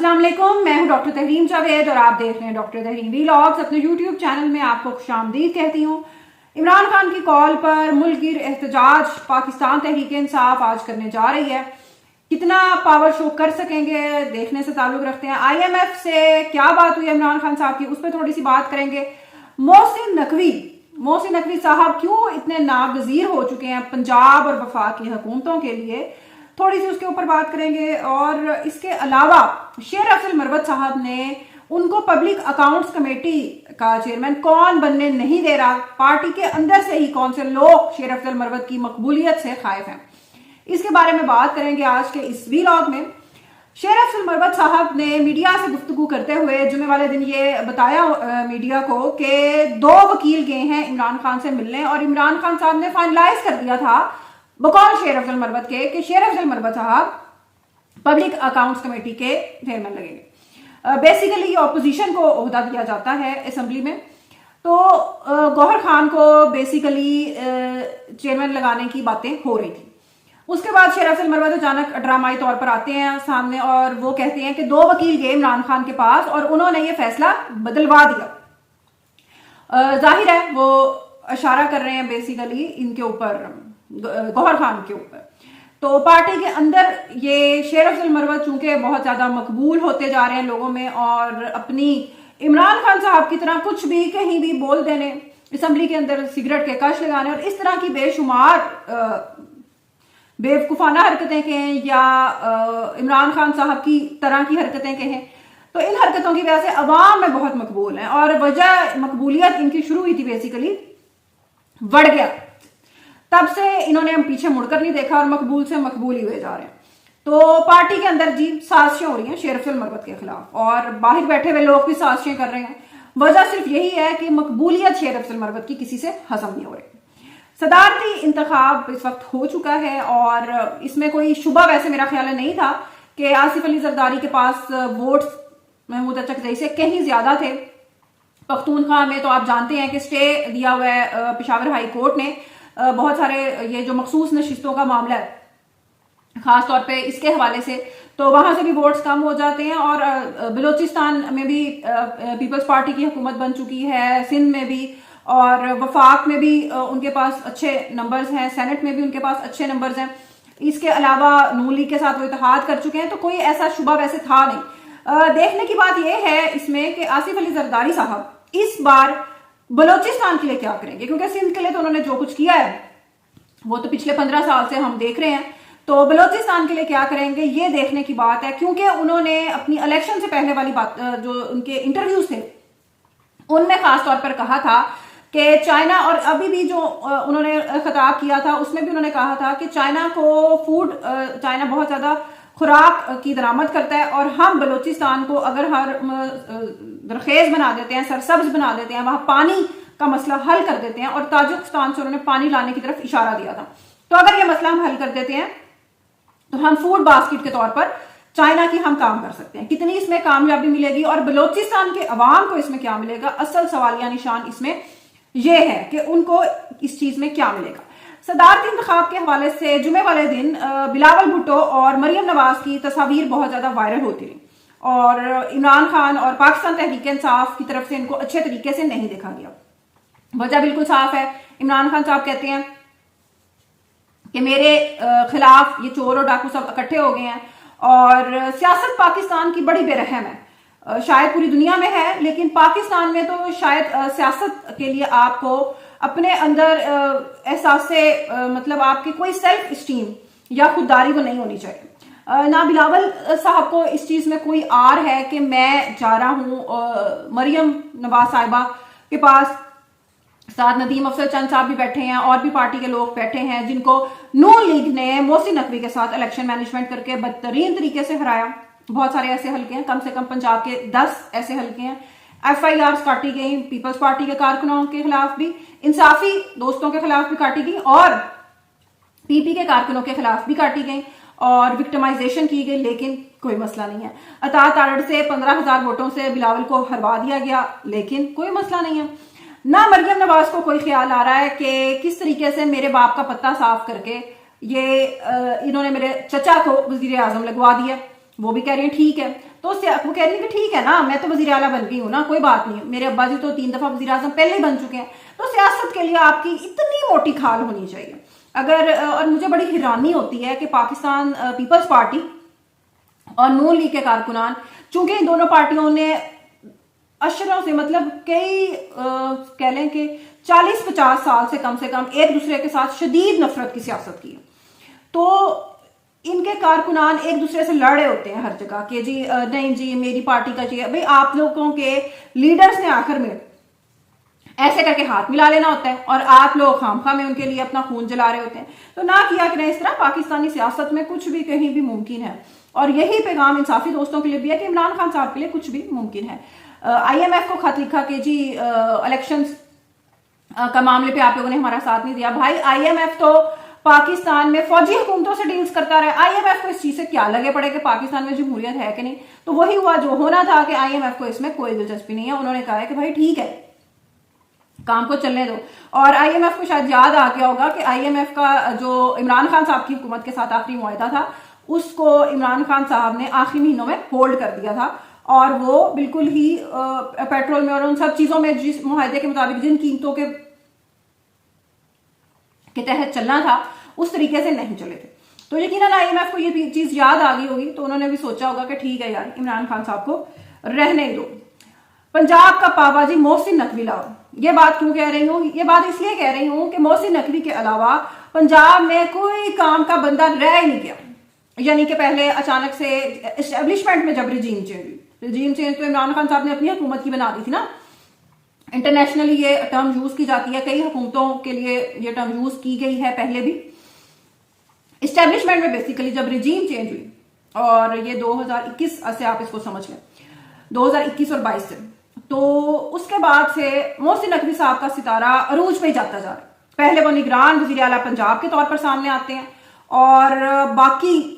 अस्सलाम वालेकुम, मैं हूं डॉक्टर तहरीम जावेद और आप देख रहे हैं डॉक्टर तहरीम व्लॉग्स। अपने यूट्यूब चैनल में आपको खुशामदीद कहती हूं। इमरान खान की कॉल पर मुल्कगिर एहतजाज पाकिस्तान तहरीक इंसाफ आज करने जा रही है। कितना पावर शो कर सकेंगे देखने से ताल्लुक रखते हैं। IMF से क्या बात हुई इमरान खान साहब की, उस पर थोड़ी सी बात करेंगे। मोहसिन नकवी साहब क्यों इतने नागजीर हो चुके हैं पंजाब और वफाकी हुकूमतों के लिए, थोड़ी सी उसके ऊपर बात करेंगे। और इसके अलावा शेर अफजल मरवत साहब ने उनको पब्लिक अकाउंट्स कमेटी का चेयरमैन कौन बनने नहीं दे रहा, पार्टी के अंदर से ही कौन से लोग शेर अफजल मरवत की मकबूलियत से खाइफ हैं, इसके बारे में बात करेंगे आज के इस व्लॉग में। शेर अफजल मरवत साहब ने मीडिया से गुफ्तगू करते हुए जुमे वाले दिन ये बताया मीडिया को कि 2 वकील गए हैं इमरान खान से मिलने और इमरान खान साहब ने फाइनलाइज कर दिया था बकौल शेर अफजल मरवत के कि शेर अफजल मरवत साहब पब्लिक अकाउंट्स कमेटी के चेयरमैन लगेंगे। बेसिकली ये ऑपोजिशन को ओहदा दिया जाता है असेंबली में, तो गौहर खान को बेसिकली चेयरमैन लगाने की बातें हो रही थी। उसके बाद शेर अफजल मरवत अचानक ड्रामाई तौर पर आते हैं सामने और वो कहते हैं कि 2 वकील गए इमरान खान के पास और उन्होंने ये फैसला बदलवा दिया। जाहिर है वो इशारा कर रहे हैं बेसिकली इनके ऊपर, गौहर खान के ऊपर। तो पार्टी के अंदर ये शेर अफजल मरवत चूंकि बहुत ज्यादा मकबूल होते जा रहे हैं लोगों में और अपनी इमरान खान साहब की तरह कुछ भी कहीं भी बोल देने, असेंबली के अंदर सिगरेट के कश लगाने और इस तरह की बेशुमार बेवकूफाना हरकतें कहें या इमरान खान साहब की तरह की हरकतें कहें, तो इन हरकतों की वजह से अवाम में बहुत मकबूल हैं और वजह मकबूलियत इनकी शुरू हुई थी बेसिकली बढ़ गया, तब से इन्होंने हम पीछे मुड़कर नहीं देखा और मकबूल से मकबूल ही हुए जा रहे हैं। तो पार्टी के अंदर जी साजिशें हो रही हैं शेर अफजल मरवत के खिलाफ और बाहर बैठे हुए लोग भी साजिशें कर रहे हैं। वजह सिर्फ यही है कि मकबूलियत शेर अफजल मरवत की किसी से हजम नहीं हो रही। सदारती इंतखाब इस वक्त हो चुका है और इसमें कोई शुबा वैसे मेरा ख्याल नहीं था कि आसिफ अली जरदारी के पास वोट्स महमूद अचकजई से कहीं ज्यादा थे। पख्तूनख्वा में तो आप जानते हैं कि स्टे दिया हुआ है पेशावर हाई कोर्ट ने, बहुत सारे ये जो मखसूस नशिस्तों का मामला है खास तौर पे इसके हवाले से, तो वहां से भी वोट्स कम हो जाते हैं। और बलोचिस्तान में भी पीपल्स पार्टी की हुकूमत बन चुकी है, सिंध में भी और वफाक में भी उनके पास अच्छे नंबर्स हैं, सेनेट में भी उनके पास अच्छे नंबर्स हैं। इसके अलावा नून लीग के साथ वो इत्तेहाद कर चुके हैं, तो कोई ऐसा शुबा वैसे था नहीं। देखने की बात यह है इसमें कि आसिफ अली जरदारी साहब इस बार बलोचिस्तान के लिए क्या करेंगे, क्योंकि सिंध के लिए तो उन्होंने जो कुछ किया है वो तो पिछले 15 साल से हम देख रहे हैं, तो बलोचिस्तान के लिए क्या करेंगे ये देखने की बात है। क्योंकि उन्होंने अपनी इलेक्शन से पहले वाली बात जो उनके इंटरव्यूज थे उनमें खास तौर पर कहा था कि चाइना, और अभी भी जो उन्होंने खिताब किया था उसमें भी उन्होंने कहा था कि चाइना बहुत ज्यादा खुराक की दरामद करता है और हम बलोचिस्तान को अगर हर दरखेज बना देते हैं, सरसब्ज बना देते हैं, वहां पानी का मसला हल कर देते हैं, और ताजिकिस्तान से उन्होंने पानी लाने की तरफ इशारा दिया था, तो अगर ये मसला हम हल कर देते हैं तो हम फूड बास्केट के तौर पर चाइना की हम काम कर सकते हैं। कितनी इसमें कामयाबी मिलेगी और बलोचिस्तान के अवाम को इसमें क्या मिलेगा, असल सवालिया निशान इसमें यह है कि उनको इस चीज में क्या मिलेगा। सदारती इंतखाब के हवाले से जुमे वाले दिन बिलावल भुट्टो और मरियम नवाज की तस्वीर बहुत ज्यादा वायरल होती रही और इमरान खान और पाकिस्तान तहरीक इंसाफ की तरफ से इनको अच्छे तरीके से नहीं देखा गया। वजह बिल्कुल साफ है, इमरान खान साहब कहते हैं कि मेरे खिलाफ ये चोर और डाकू सब इकट्ठे हो गए हैं और सियासत पाकिस्तान की बड़ी बेरहम है, शायद पूरी दुनिया में है लेकिन पाकिस्तान में तो शायद सियासत के लिए आपको अपने अंदर एहसास से मतलब आपकी कोई सेल्फ स्टीम या खुददारी वो नहीं होनी चाहिए। ना बिलावल साहब को इस चीज में कोई आर है कि मैं जा रहा हूं मरियम नवाज साहिबा के पास, साथ नदीम अफजल चंद साहब भी बैठे हैं और भी पार्टी के लोग बैठे हैं जिनको नून लीग ने मोहसिन नकवी के साथ इलेक्शन मैनेजमेंट करके बदतरीन तरीके से हराया। बहुत सारे ऐसे हल्के हैं, कम से कम पंजाब के 10 ऐसे हल्के हैं। FIR काटी गई पीपल्स पार्टी के कारकुनों के खिलाफ भी, इंसाफी दोस्तों के खिलाफ भी काटी गई और PP के कारकुनों के खिलाफ भी काटी गई और विक्टिमाइजेशन की गई, लेकिन कोई मसला नहीं है। अता तारड़ से 15,000 वोटों से बिलावल को हरवा दिया गया, लेकिन कोई मसला नहीं है। ना मरियम नवाज को कोई ख्याल आ रहा है कि किस तरीके से मेरे बाप का पत्ता साफ करके ये इन्होंने मेरे चचा को वजीर आजम लगवा दिया, वो भी कह रही है ठीक है। तो वो कह रही है कि ठीक है ना, मैं तो वजीर आला बन गई हूँ ना, कोई बात नहीं, मेरे अब्बा जी तो 3 दफा वजीर आजम पहले ही बन चुके हैं, तो सियासत के लिए आपकी इतनी मोटी खाल होनी चाहिए। अगर और मुझे बड़ी हैरानी होती है कि पाकिस्तान पीपल्स पार्टी और नून लीग के कारकुनान, चूंकि इन दोनों पार्टियों ने अशरों से मतलब कई कह लें कि 40-50 साल से कम एक दूसरे के साथ शदीद नफरत की सियासत की, तो इनके कारकुनान एक दूसरे से लड़ रहे होते हैं हर जगह कि जी नहीं जी मेरी पार्टी का चाहिए। भाई आप लोगों के लीडर्स ने आखिर में ऐसे करके हाथ मिला लेना होता है और आप लोग खामखा में उनके लिए अपना खून जला रहे होते हैं। तो ना किया करें इस तरह, पाकिस्तानी सियासत में कुछ भी कहीं भी मुमकिन है, और यही पैगाम इंसाफी दोस्तों के लिए भी है कि इमरान खान साहब के लिए कुछ भी मुमकिन है। IMF को खत लिखा कि जी इलेक्शंस का मामले पे आप लोगों ने हमारा साथ नहीं दिया। भाई IMF तो पाकिस्तान में फौजी हुकूमतों से डील्स करता रहा, IMF को इस चीज से क्या लगे पड़े कि पाकिस्तान में जमहूरियत है कि नहीं। तो वही हुआ जो होना था कि IMF को इसमें कोई दिलचस्पी नहीं है। उन्होंने कहा है कि भाई ठीक है, काम को चलने दो। और IMF को शायद याद आ गया होगा कि IMF का जो इमरान खान साहब की हुकूमत के साथ आखिरी मुआहदा था, उसको इमरान खान साहब ने आखिरी महीनों में होल्ड कर दिया था, और वो बिल्कुल ही पेट्रोल में और उन सब चीजों में जिस मुआहदे के मुताबिक जिन कीमतों के तहत चलना था उस तरीके से नहीं चले थे। तो यकीनन IMF को ये चीज याद आ गई होगी, तो उन्होंने भी सोचा होगा कि ठीक है यार, इमरान खान साहब को रहने दो। पंजाब का पाबाजी मोहसिन नकवी लाओ। ये बात क्यों कह रही हूँ? ये बात इसलिए कह रही हूँ कि मोहसिन नकवी के अलावा पंजाब में कोई काम का बंदा रह ही नहीं गया। यानी कि पहले अचानक से एस्टेब्लिशमेंट में जब रिजीम चेंज तो इमरान खान साहब ने अपनी हुकूमत की बना दी थी ना। इंटरनेशनली ये टर्म यूज की जाती है, कई हुकूमतों के लिए ये टर्म यूज की गई है पहले भी। इस्टेब्लिशमेंट में बेसिकली जब रिजीम चेंज हुई, और ये 2021 से आप इसको समझ लें, 2021 और 22 से, तो उसके बाद से मोहसिन नकवी साहब का सितारा अरूज पे ही जाता जा रहा है। पहले वो निगरान वजीर आला पंजाब के तौर पर सामने आते हैं, और बाकी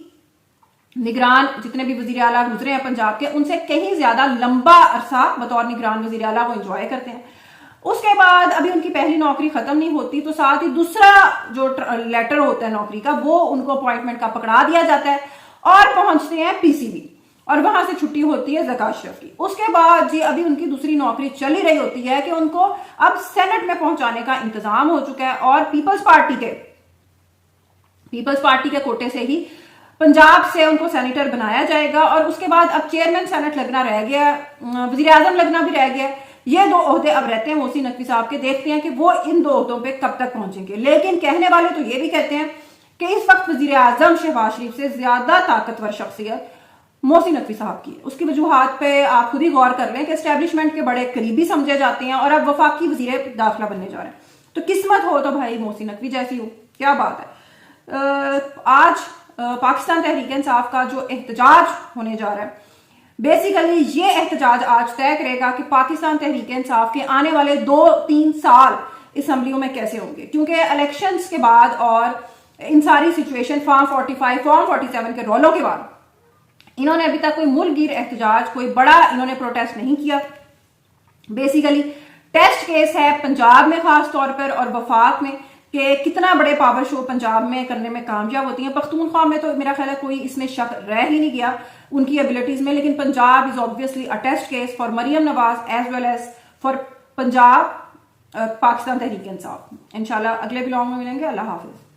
निगरान जितने भी वजीर आला गुजरे हैं पंजाब के, उनसे कहीं ज्यादा लंबा अरसा बतौर निगरान वजीर आला वो एंजॉय करते हैं। उसके बाद अभी उनकी पहली नौकरी खत्म नहीं होती, तो साथ ही दूसरा जो लेटर होता है नौकरी का, वो उनको अपॉइंटमेंट का पकड़ा दिया जाता है और पहुंचते हैं PCB, और वहां से छुट्टी होती है ज़कात शरीफ की। उसके बाद जी अभी उनकी दूसरी नौकरी चल ही रही होती है कि उनको अब सेनेट में पहुंचाने का इंतजाम हो चुका है, और पीपल्स पार्टी के कोटे से ही पंजाब से उनको सेनेटर बनाया जाएगा। और उसके बाद अब चेयरमैन सेनेट लगना रह गया, वजीर आजम लगना भी रह गया। ये 2 ओहदे अब रहते हैं मोहसिन नकवी साहब के। देखते हैं कि वो इन 2 ओहदों पे कब तक पहुंचेंगे। लेकिन कहने वाले तो ये भी कहते हैं कि इस वक्त वजीर आजम शहबाज शरीफ से ज्यादा ताकतवर शख्सियत मोहसिन नकवी साहब की। उसकी वजूहात पे आप खुद ही गौर कर लें कि एस्टेब्लिशमेंट के बड़े करीबी समझे जाते हैं, और अब वफाकी वजीर दाखिला बनने जा रहे हैं। तो किस्मत हो तो भाई मोहसिन नकवी जैसी हो, क्या बात है। आज पाकिस्तान तहरीक इंसाफ का जो एहतजाज होने जा रहा है, बेसिकली ये एहतजाज आज तय करेगा कि पाकिस्तान तहरीक इंसाफ के आने वाले 2-3 साल असम्बलियों में कैसे होंगे। क्योंकि इलेक्शंस के बाद और इन सारी सिचुएशन, फॉर्म 45, फॉर्म 47 के रोलों के बाद, इन्होंने अभी तक कोई मुल्कगीर एहतजाज, कोई बड़ा इन्होंने प्रोटेस्ट नहीं किया। बेसिकली टेस्ट केस है पंजाब में खास तौर पर और वफाक में, कि कितना बड़े पावर शो पंजाब में करने में कामयाब होती हैं। पख्तूनख्वा में तो मेरा ख्याल है कोई इसमें शक रह ही नहीं गया उनकी एबिलिटीज में, लेकिन Punjab is obviously a test case for Maryam Nawaz as well as for Punjab Pakistan Tehreek Insaf. इंशाल्लाह अगले ब्लॉग में मिलेंगे। अल्लाह हाफिज।